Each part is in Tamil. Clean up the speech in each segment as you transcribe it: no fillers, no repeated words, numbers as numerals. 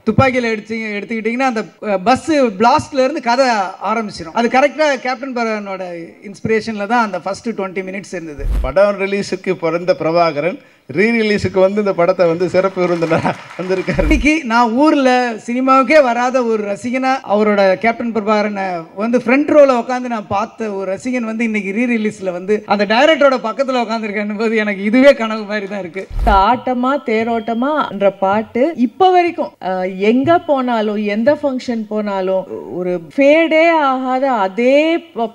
துப்பாக்கியில் எடுத்துக்கிட்டிங்கன்னா அந்த பஸ்ஸு பிளாஸ்ட்லேருந்து கதை ஆரம்பிச்சிடும். அது கரெக்டாக கேப்டன் பிரபாகரனோட இன்ஸ்பிரேஷனில் தான் அந்த ஃபஸ்ட்டு 20 மினிட்ஸ் இருந்தது. படம் ரிலீஸுக்கு பிறந்த பிரபாகரன் ரீரிலீஸுக்கு வந்து இந்த படத்தை வந்து சிறப்பு விருந்தினராக வந்திருக்காரு. இன்னைக்கு நான் ஊரில் சினிமாவுக்கே வராத ஒரு ரசிகனா அவரோட கேப்டன் பிரபாகரனை வந்து ஃப்ரண்ட் ரோவில் உட்காந்து நான் பார்த்த ஒரு ரசிகன் வந்து இன்னைக்கு ரீரிலீஸில் வந்து அந்த டைரக்டரோட பக்கத்தில் உட்காந்துருக்கேன் போது எனக்கு இதுவே கனவு மாதிரி தான் இருக்கு. ஆட்டமா தேரோட்டமான்ற பாட்டு இப்போ வரைக்கும் எங்க போனாலும் எந்த ஃபங்க்ஷன் போனாலும் ஒரு ஃபேடே ஆகாத அதே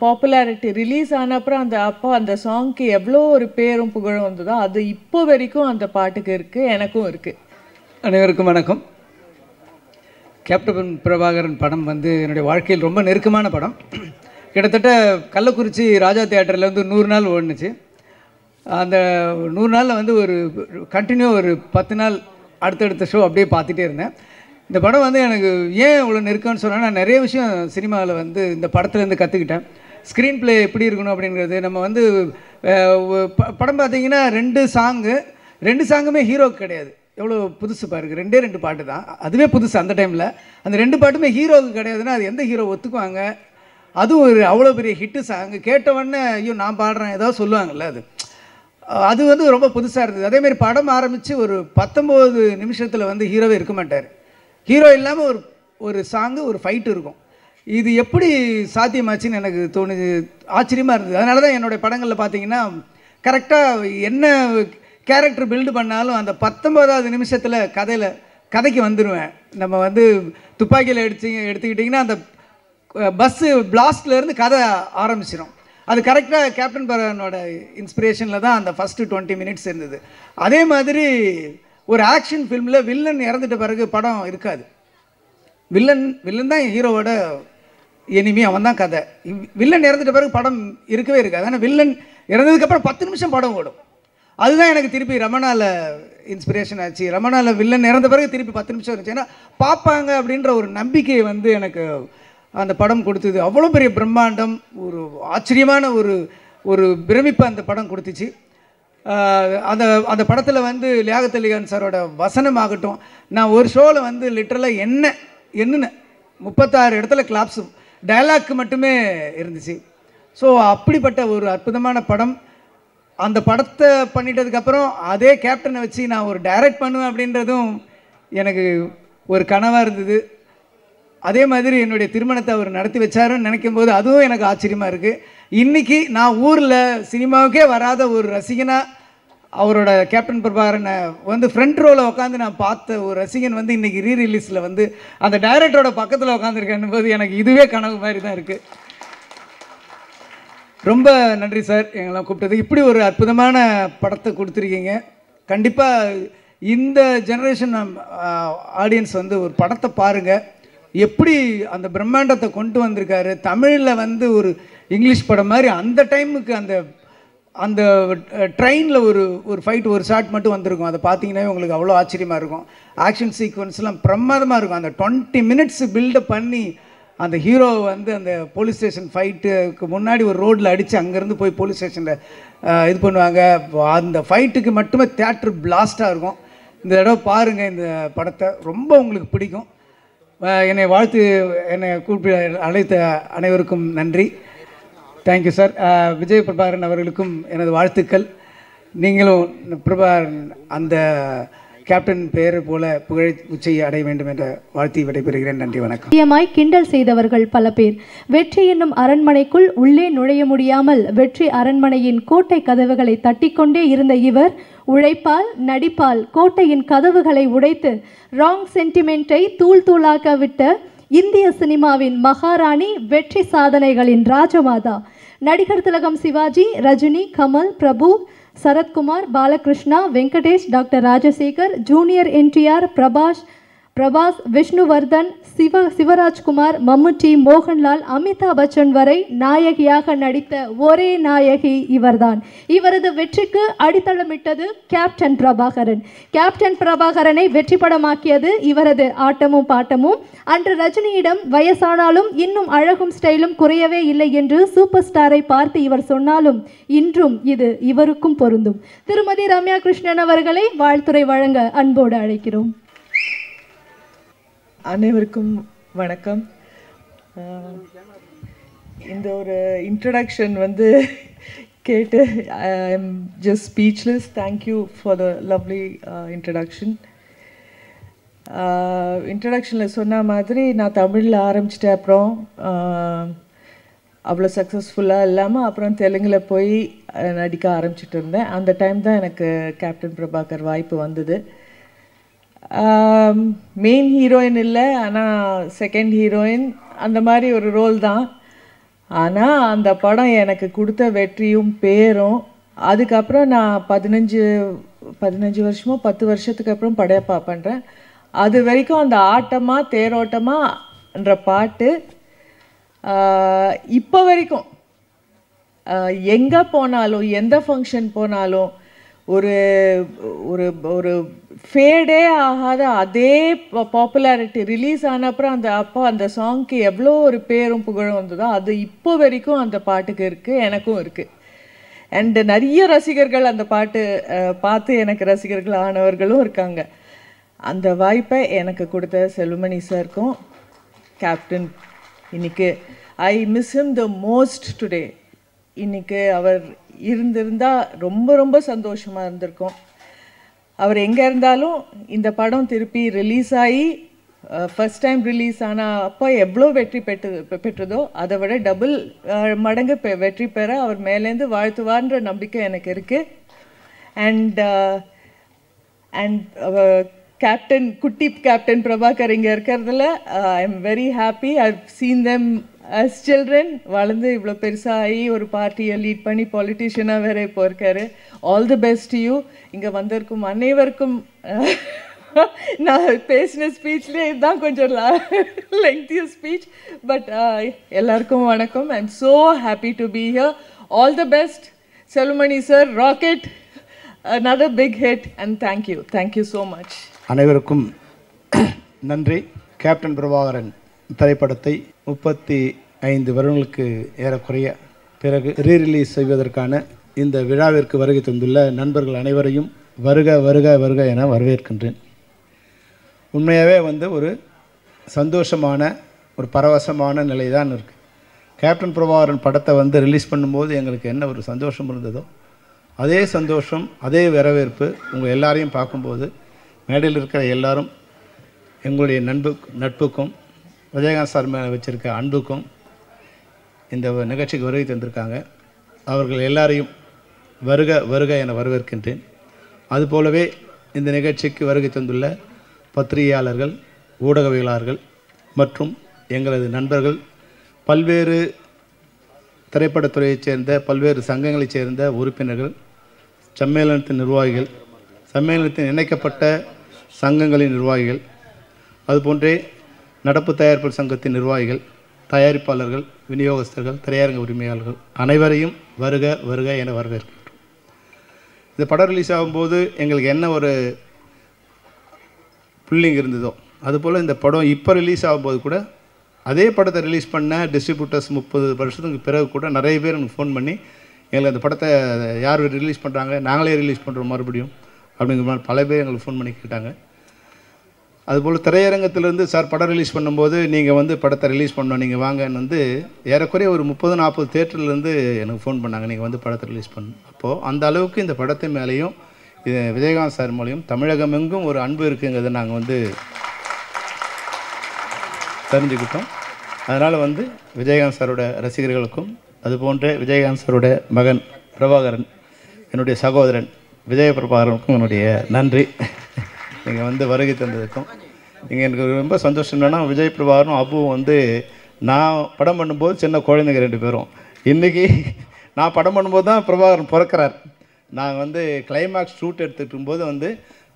பாப்புலாரிட்டி. ரிலீஸ் ஆன அப்புறம் அந்த சாங்க்கு எவ்வளோ ஒரு பேரும் புகழும் வந்ததோ அது இப்போ வரைக்கும் அந்த பாட்டுக்கு இருக்கு, எனக்கும் இருக்கு. அனைவருக்கும் வணக்கம். கேப்டன் பிரபாகரன் படம் வந்து என்னுடைய வாழ்க்கையில் ரொம்ப நெருக்கமான படம். கிட்டத்தட்ட கள்ளக்குறிச்சி ராஜா தியேட்டரில் வந்து 100 நாள் ஓடுனுச்சு. அந்த 100 நாளில் வந்து ஒரு கண்டினியூ ஒரு 10 நாள் அடுத்தடுத்த ஷோ அப்படியே பார்த்துட்டே இருந்தேன். இந்த படம் வந்து எனக்கு ஏன் இவ்வளோ நெருக்கம்னு சொன்னால், நான் நிறைய விஷயம் சினிமாவில் வந்து இந்த படத்துலேருந்து கற்றுக்கிட்டேன். ஸ்க்ரீன் ப்ளே எப்படி இருக்கணும் அப்படிங்கிறது. நம்ம வந்து படம் பார்த்திங்கன்னா 2 சாங்குமே ஹீரோக்கு கிடையாது. எவ்வளோ புதுசு பாருங்க, 2 பாட்டு தான், அதுவே புதுசு அந்த டைமில். அந்த 2 பாட்டுமே ஹீரோவுக்கு கிடையாதுன்னா அது எந்த ஹீரோ ஒத்துக்குவாங்க? அதுவும் ஒரு அவ்வளோ பெரிய ஹிட்டு சாங்கு. கேட்டவொடனே ஐயோ நான் பாடுறேன் ஏதாவது சொல்லுவாங்கள்ல, அது வந்து ரொம்ப புதுசாக இருந்தது. அதேமாதிரி படம் ஆரம்பித்து ஒரு 19 நிமிஷத்தில் வந்து ஹீரோவே இருக்க மாட்டார். ஹீரோ இல்லாமல் ஒரு சாங்கு ஒரு ஃபைட்டு இருக்கும். இது எப்படி சாத்தியமாச்சுன்னு எனக்கு தோணுது, ஆச்சரியமாக இருந்தது. அதனால தான் என்னுடைய படங்களில் பார்த்தீங்கன்னா கரெக்டாக என்ன கேரக்டர் பில்டு பண்ணாலும் அந்த 19வது நிமிஷத்தில் கதைக்கு வந்துடுவேன். நம்ம வந்து துப்பாக்கியில் எடுத்துக்கிட்டிங்கன்னா அந்த பஸ்ஸு பிளாஸ்ட்லேருந்து கதை ஆரம்பிச்சிடும். அது கரெக்டாக கேப்டன் பிரபாகரனோட இன்ஸ்பிரேஷனில் தான் அந்த ஃபஸ்ட்டு 20 மினிட்ஸ் இருந்தது. அதே மாதிரி ஒரு ஆக்ஷன் ஃபில்மில் வில்லன் இறந்துட்ட பிறகு படம் இருக்காது. வில்லன் தான் ஹீரோவோட எனிமி, அவன் தான் கதை. வில்லன் இறந்துட்ட பிறகு படம் இருக்கவே இருக்காது. ஆனால் வில்லன் இறந்ததுக்கப்புறம் 10 நிமிஷம் படம் ஓடும். அதுதான் எனக்கு திருப்பி ரமணாவில் இன்ஸ்பிரேஷன் ஆச்சு. ரமணாவில் வில்லன் இறந்த பிறகு திருப்பி 10 நிமிஷம் இருந்துச்சு. ஏன்னா பார்ப்பாங்க அப்படின்ற ஒரு நம்பிக்கையை வந்து எனக்கு அந்த படம் கொடுத்தது. அவ்வளோ பெரிய பிரம்மாண்டம், ஒரு ஆச்சரியமான ஒரு பிரமிப்பை அந்த படம் கொடுத்துச்சு. அந்த படத்தில் வந்து லியாகத் அலி கான் சாரோட வசனம் ஆகட்டும், நான் ஒரு ஷோவில் வந்து லிட்டரலாக என்னன்னு 36 இடத்துல கிளாப்ஸ் டயலாக்கு மட்டுமே இருந்துச்சு. ஸோ அப்படிப்பட்ட ஒரு அற்புதமான படம். அந்த படத்தை பண்ணிட்டதுக்கப்புறம் அதே கேப்டனை வச்சு நான் ஒரு டைரக்ட் பண்ணுவேன் அப்படின்றதும் எனக்கு ஒரு கனவாக இருந்தது. அதே மாதிரி என்னுடைய திருமணத்தை அவர் நடத்தி வச்சாருன்னு நினைக்கும் போது அதுவும் எனக்கு ஆச்சரியமாக இருக்குது. இன்றைக்கி நான் ஊரில் சினிமாவுக்கே வராத ஒரு ரசிகனாக அவரோட கேப்டன் பிரபாகரனை வந்து ஃப்ரண்ட் ரோவில் உட்காந்து நான் பார்த்த ஒரு ரசிகன் வந்து இன்றைக்கி ரீரிலீஸில் வந்து அந்த டைரக்டரோட பக்கத்தில் உட்காந்துருக்கேன் போது எனக்கு இதுவே கனவு மாதிரி தான் இருக்குது. ரொம்ப நன்றி சார் எங்கெல்லாம் கூப்பிட்டது. இப்படி ஒரு அற்புதமான படத்தை கொடுத்துருக்கீங்க. கண்டிப்பாக இந்த ஜெனரேஷன் ஆடியன்ஸ் வந்து ஒரு படத்தை பாருங்கள், எப்படி அந்த பிரம்மாண்டத்தை கொண்டு வந்திருக்காரு. தமிழில் வந்து ஒரு இங்கிலீஷ் படம் மாதிரி அந்த டைமுக்கு அந்த ட்ரெயினில் ஒரு ஃபைட் ஒரு ஷாட் மட்டும் வந்திருக்கும். அதை பார்த்தீங்கன்னா உங்களுக்கு அவ்வளோ ஆச்சரியமாக இருக்கும். ஆக்ஷன் சீக்வன்ஸ்லாம் பிரமாதமாக இருக்கும். அந்த 20 மினிட்ஸ் பில்டப் பண்ணி அந்த ஹீரோ வந்து அந்த போலீஸ் ஸ்டேஷன் ஃபைட்டுக்கு முன்னாடி ஒரு ரோட்டில் அடித்து அங்கேருந்து போய் போலீஸ் ஸ்டேஷனில் இது பண்ணுவாங்க. அந்த ஃபைட்டுக்கு மட்டுமே தியேட்டர் பிளாஸ்ட்டாக இருக்கும். இந்த தடவை பாருங்கள் இந்த படத்தை, ரொம்ப உங்களுக்கு பிடிக்கும். என்னை கூப்பிட்டு அழைத்த அனைவருக்கும் நன்றி. Thank you sir. விஜய் பிரபாகரன் அவர்களுக்கும் எனது வாழ்த்துக்கள். நீங்களும் பிரபாகரன் அந்த கேப்டன் பெயர் போல புகழ் உச்சை அடைய வேண்டும் என்ற வாழ்த்தி விடைபெறுகிறேன். நன்றி, வணக்கம். கிண்டல் செய்தவர்கள் பல பேர். வெற்றி என்னும் அரண்மனைக்குள் உள்ளே நுழைய முடியாமல் வெற்றி அரண்மனையின் கோட்டை கதவுகளை தட்டிக்கொண்டே இருந்த இவர் உழைப்பால் நடிப்பால் கோட்டையின் கதவுகளை உடைத்து ராங் சென்டிமெண்ட்டை தூள் தூளாக்க விட்ட இந்திய சினிமாவின் மகாராணி, வெற்றி சாதனைகளின் ராஜமாதா, நடிகர் திலகம் சிவாஜி, ரஜினி, கமல், பிரபு, சரத்குமார், பாலகிருஷ்ணா, வெங்கடேஷ், டாக்டர் ராஜசேகர், ஜூனியர் என்டிஆர், பிரபாஸ், விஷ்ணுவர்தன், சிவராஜ்குமார், மம்முட்டி, மோகன்லால், அமிதாப் பச்சன் வரை நாயகியாக நடித்த ஒரே நாயகி இவர்தான். இவரது வெற்றிக்கு அடித்தளமிட்டது கேப்டன் பிரபாகரன். கேப்டன் பிரபாகரனை வெற்றி படமாக்கியது இவரது ஆட்டமும் பாட்டமும். அன்று ரஜினியிடம் வயசானாலும் இன்னும் அழகும் ஸ்டைலும் குறையவே இல்லை என்று சூப்பர் ஸ்டாரை பார்த்து இவர் சொன்னாலும் இன்றும் இது இவருக்கும் பொருந்தும். திருமதி ரம்யா கிருஷ்ணன் அவர்களை வாழ்த்துரை வழங்க அன்போடு அழைக்கிறோம். அனைவருக்கும் வணக்கம். இந்த ஒரு இன்ட்ரடக்ஷன் வந்து கேட்டு I am just speechless. Thank you for the lovely introduction. இன்ட்ரடக்ஷனில் சொன்ன மாதிரி நான் தமிழில் ஆரம்பிச்சிட்டேன். அப்புறம் அவ்வளோ சக்ஸஸ்ஃபுல்லாக இல்லாமல் அப்புறம் தெலுங்கில் போய் நடிக்க ஆரம்பிச்சிட்டு இருந்தேன். அந்த டைம் தான் எனக்கு கேப்டன் பிரபாகர் வாய்ப்பு வந்தது. மெயின் ஹீரோயின் இல்லை, ஆனால் செகண்ட் ஹீரோயின் அந்த மாதிரி ஒரு ரோல் தான். ஆனால் அந்த படம் எனக்கு கொடுத்த வெற்றியும் பேரும். அதுக்கப்புறம் நான் 15 வருஷமோ 10 வருஷத்துக்கு அப்புறம் படையப்பா பண்ணுறேன். அது வரைக்கும் அந்த ஆட்டமாக தேரோட்டமான்ற பாட்டு இப்போ வரைக்கும் எங்கே போனாலும் எந்த ஃபங்க்ஷன் போனாலும் ஒரு ஒரு ஒரு ஃபேடே ஆகாத அதே பாப்புலாரிட்டி ரிலீஸ் ஆன அப்புறம் அந்த சாங்க்கு எவ்வளோ ஒரு பேரும் புகழும் வந்ததோ அது இப்போ வரைக்கும் அந்த பாட்டுக்கு இருக்குது, எனக்கும் இருக்குது. அண்டு நிறைய ரசிகர்கள் அந்த பாட்டு பார்த்து எனக்கு ரசிகர்கள் ஆனவர்களும் இருக்காங்க. அந்த வாய்ப்பை எனக்கு கொடுத்த செல்வமணி சாருக்கும் கேப்டன் இன்னைக்கு I miss him the most today. இன்னைக்கு அவர் இருந்திருந்தால் ரொம்ப ரொம்ப சந்தோஷமாக இருந்திருக்கும். அவர் எங்கே இருந்தாலும் இந்த படம் திருப்பி ரிலீஸ் ஆகி ஃபஸ்ட் டைம் ரிலீஸ் ஆனால் அப்போ எவ்வளோ வெற்றி பெற்றதோ அதை விட டபுள் மடங்கு வெற்றி பெற அவர் மேலேருந்து வாழ்த்துவார்ன்ற நம்பிக்கை எனக்கு இருக்குது. அண்ட் கேப்டன் குட்டி கேப்டன் பிரபாகர் இங்கே இருக்கிறதுல I am very happy. I seen them as children. வளர்ந்து இவ்வளோ பெருசாகி ஒரு பார்ட்டியை லீட் பண்ணி பாலிட்டிஷியனாக வேறு இப்போ இருக்காரு. All the best you. இங்கே வந்திருக்கும் அனைவருக்கும் நான் பேசின ஸ்பீச்லேயே இதுதான் கொஞ்சம் லெங்க்திய ஸ்பீச். பட் எல்லாருக்கும் வணக்கம். I am so happy to be here. All the best Selvamani sir. Rocket another big hit and thank you so much. அனைவருக்கும் நன்றி. கேப்டன் பிரபாகரன் திரைப்படத்தை 35 வருடங்களுக்கு ஏறக்குறைய பிறகு ரீரிலீஸ் செய்வதற்கான இந்த விழாவிற்கு வருகை தந்துள்ள நண்பர்கள் அனைவரையும் வருக வருக வருக என வரவேற்கின்றேன். உண்மையாகவே ஒரு சந்தோஷமான ஒரு பரவசமான நிலை தான் இருக்குது. கேப்டன் பிரபாகரன் படத்தை ரிலீஸ் பண்ணும்போது எங்களுக்கு என்ன ஒரு சந்தோஷம் இருந்ததோ அதே சந்தோஷம், அதே வரவேற்பு உங்கள் எல்லாரையும் பார்க்கும்போது மேடையில் இருக்கிற எல்லாரும் எங்களுடைய நட்புக்கும் விஜயகாந்த் சார் மேலே வச்சுருக்க அன்புக்கும் இந்த நிகழ்ச்சிக்கு வருகை தந்திருக்காங்க. அவர்கள் எல்லாரையும் வருக வருக என வரவேற்கின்றேன். அதுபோலவே இந்த நிகழ்ச்சிக்கு வருகை தந்துள்ள பத்திரிகையாளர்கள், ஊடகவியலாளர்கள் மற்றும் எங்களது நண்பர்கள், பல்வேறு திரைப்படத்துறையைச் சேர்ந்த பல்வேறு சங்கங்களைச் சேர்ந்த உறுப்பினர்கள், சம்மேளனத்தின் நிர்வாகிகள், சம்மேளனத்தின் இணைக்கப்பட்ட சங்கங்களின் நிர்வாகிகள், அதுபோன்றே நடப்பு தயாரிப்பு சங்கத்தின் நிர்வாகிகள், தயாரிப்பாளர்கள், விநியோகஸ்தர்கள், திரையரங்க உரிமையாளர்கள் அனைவரையும் வருக வருக என வரவேற்கின்றோம். இந்த படம் ரிலீஸ் ஆகும்போது எங்களுக்கு என்ன ஒரு புல்லிங் இருந்ததோ அதுபோல் இந்த படம் இப்போ ரிலீஸ் ஆகும்போது கூட அதே படத்தை ரிலீஸ் பண்ண டிஸ்ட்ரிபியூட்டர்ஸ் 30 வருஷத்துக்கு பிறகு கூட நிறைய பேர் எனக்கு ஃபோன் பண்ணி எங்களுக்கு அந்த படத்தை யார் ரிலீஸ் பண்ணுறாங்க, நாங்களே ரிலீஸ் பண்ணுறோம் மறுபடியும் அப்படிங்கிற மாதிரி பல பேர் எங்களுக்கு ஃபோன் பண்ணி கேட்டாங்க. அதுபோல் திரையரங்கத்திலேருந்து சார் படம் ரிலீஸ் பண்ணும்போது நீங்கள் படத்தை ரிலீஸ் பண்ணோம், நீங்கள் வாங்கன்னு ஏறக்குறைய ஒரு 30-40 தேட்டர்லேருந்து எனக்கு ஃபோன் பண்ணாங்க, நீங்கள் படத்தை ரிலீஸ் பண்ணணும். அப்போது அந்த அளவுக்கு இந்த படத்தின் மேலேயும் இது விஜயகாந்த் சார் மூலியம் தமிழகம் எங்கும் ஒரு அன்பு இருக்குங்கிறத நாங்கள் தெரிஞ்சுக்கிட்டோம். அதனால் விஜயகாந்த் சாரோட ரசிகர்களுக்கும் அதுபோன்ற விஜயகாந்த் சாரோட மகன் பிரபாகரன், என்னுடைய சகோதரன் விஜய பிரபாகரனுக்கும் என்னுடைய நன்றி. நீங்கள் வருகை தந்ததுக்கும் நீங்கள் எனக்கு ரொம்ப சந்தோஷம். என்னென்னா விஜய் பிரபாகரனும் அப்புவும் நான் படம் பண்ணும்போது சின்ன குழந்தைங்க 2 பேரும். இன்றைக்கி நான் படம் பண்ணும்போது தான் பிரபாகரன் பிறக்கிறார். நாங்கள் கிளைமேக்ஸ் ஷூட் எடுத்துகிட்டு இருக்கும்போது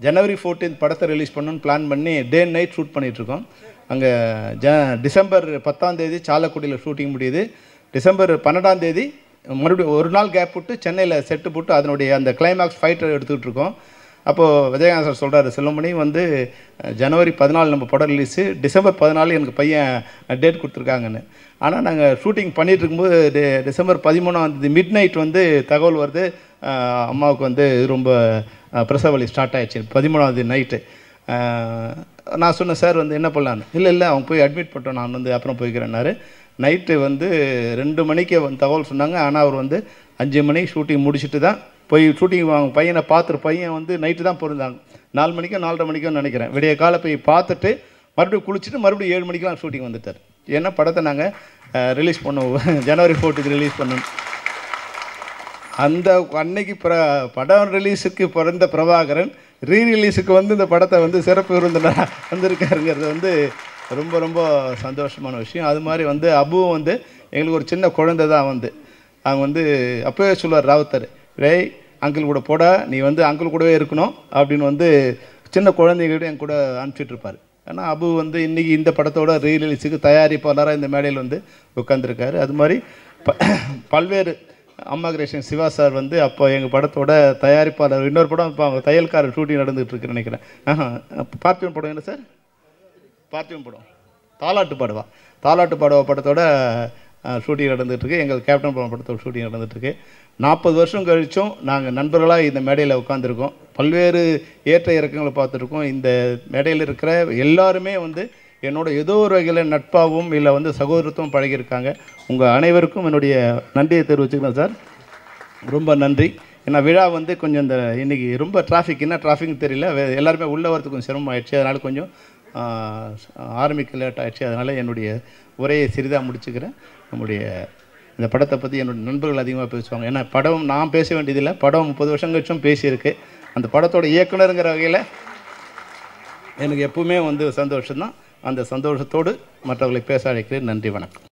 ஜனவரி 14 படத்தை ரிலீஸ் பண்ணணுன்னு பிளான் பண்ணி டே அண்ட் நைட் ஷூட் பண்ணிகிட்ருக்கோம். அங்கே டிசம்பர் 10 சாலக்குடியில் ஷூட்டிங் முடியுது. டிசம்பர் 12 மறுபடியும் ஒரு நாள் கேப் விட்டு சென்னையில் செட்டு போட்டு அதனுடைய அந்த கிளைமேக்ஸ் ஃபைட்டர் எடுத்துக்கிட்டு இருக்கோம். அப்போது விஜயகாந்த் சார் சொல்கிறாரு, செல்வமணி ஜனவரி 14 நம்ம படம் ரிலீஸு, டிசம்பர் 14 எனக்கு பையன் டேட் கொடுத்துருக்காங்கன்னு. ஆனால் நாங்கள் ஷூட்டிங் பண்ணிகிட்டு இருக்கும்போது டிசம்பர் 13 மிட் நைட் தகவல் வருது, அம்மாவுக்கு ரொம்ப பிரசவ வலி ஸ்டார்ட் ஆகிடுச்சு 13 நைட்டு. நான் சொன்னேன் சார் வந்து என்ன பண்ணலான்னு. இல்லை அவங்க போய் அட்மிட் பண்ணிட்டோம், நான் வந்து அப்புறம் போய்க்கிறேன்னாரு. நைட்டு வந்து 2 மணிக்கு வந்து தகவல் சொன்னாங்க. ஆனால் அவர் வந்து 5 மணிக்கு ஷூட்டிங் முடிச்சுட்டு தான் போய் ஷூட்டிங் அவங்க பையனை பார்த்துட்டு, பையன் வந்து நைட்டு தான் பிறந்தாங்க, 4 மணிக்கோ 4:30 மணிக்கோன்னு நினைக்கிறேன். விடிய காலை போய் பார்த்துட்டு மறுபடியும் குளிச்சுட்டு மறுபடியும் 7 மணிக்கெலாம் ஷூட்டிங் வந்துட்டார். ஏன்னா படத்தை நாங்கள் ரிலீஸ் பண்ணுவோம், ஜனவரி 4 ரிலீஸ் பண்ணணும். அந்த அன்னைக்கு படம் ரிலீஸுக்கு பிறந்த பிரபாகரன் ரீரிலீஸுக்கு வந்து இந்த படத்தை வந்து சிறப்பு விருந்தினராக வந்திருக்காருங்கிறது வந்து ரொம்ப ரொம்ப சந்தோஷமான விஷயம். அது மாதிரி வந்து அபுவும் வந்து எங்களுக்கு ஒரு சின்ன குழந்தை தான் வந்து அவங்க வந்து அப்போவே சொல்லுவார் ராவுத்தர், ரேய் அங்கிள் கூட போடா, நீ வந்து அங்கிள் கூடவே இருக்கணும் அப்படின்னு வந்து சின்ன குழந்தைகிட்ட என் கூட அனுப்பிச்சிட்ருப்பார். ஏன்னா அபு வந்து இன்றைக்கி இந்த படத்தோட ரீரிலீஸுக்கு தயாரிப்பாளராக இந்த மேடையில் வந்து உட்காந்துருக்காரு. அது மாதிரி பல்வேறு அம்மா கிருஷ்ணன் சிவா சார் வந்து அப்போ எங்கள் படத்தோட தயாரிப்பாளர். இன்னொரு படம் இப்போ அவங்க தையல்காரர் ஷூட்டிங் நடந்துகிட்ருக்குன்னு நினைக்கிறேன். பார்த்திபன் படம் என்ன சார்? பார்த்திபன் படம் தாலாட்டு பாடுவா படத்தோட ஷூட்டிங் நடந்துகிட்ருக்கு. எங்கள் கேப்டன் படத்தோட ஷூட்டிங் நடந்துகிட்ருக்கு. 40 வருஷம் கழிச்சும் நாங்கள் நண்பர்களாக இந்த மேடையில் உட்காந்துருக்கோம். பல்வேறு ஏற்ற இறக்கங்களை பார்த்துருக்கோம். இந்த மேடையில் இருக்கிற எல்லாருமே வந்து என்னோட ஏதோ ஒரு வகையில் நட்பாகவும் இல்லை வந்து சகோதரத்துவம் பழகியிருக்காங்க. உங்கள் அனைவருக்கும் என்னுடைய நன்றியை தெரிவிச்சுக்கிறேன் சார். ரொம்ப நன்றி. ஏன்னா விழா வந்து கொஞ்சம் இந்த இன்றைக்கி ரொம்ப டிராஃபிக், என்ன டிராஃபிக்னு தெரியல, எல்லாருமே உள்ளே வரதுக்கு கொஞ்சம் சிரமம் ஆயிடுச்சு. அதனால் கொஞ்சம் ஆரம்பிக்க லேட் ஆகிடுச்சு. அதனால் என்னுடைய உரையை சிறிதாக முடிச்சுக்கிறேன். நம்முடைய இந்த படத்தை பற்றி என்னுடைய நண்பர்கள் அதிகமாக பேசுவாங்க. ஏன்னா படம் நான் பேச வேண்டியதில்லை, படம் 30 வருஷம் கழிச்சும் பேசியிருக்கு. அந்த படத்தோட இயக்குனருங்கிற வகையில் எனக்கு எப்பவுமே வந்து சந்தோஷம்தான். அந்த சந்தோஷத்தோடு மற்றவர்களை பேச அழைக்கிறேன். நன்றி, வணக்கம்.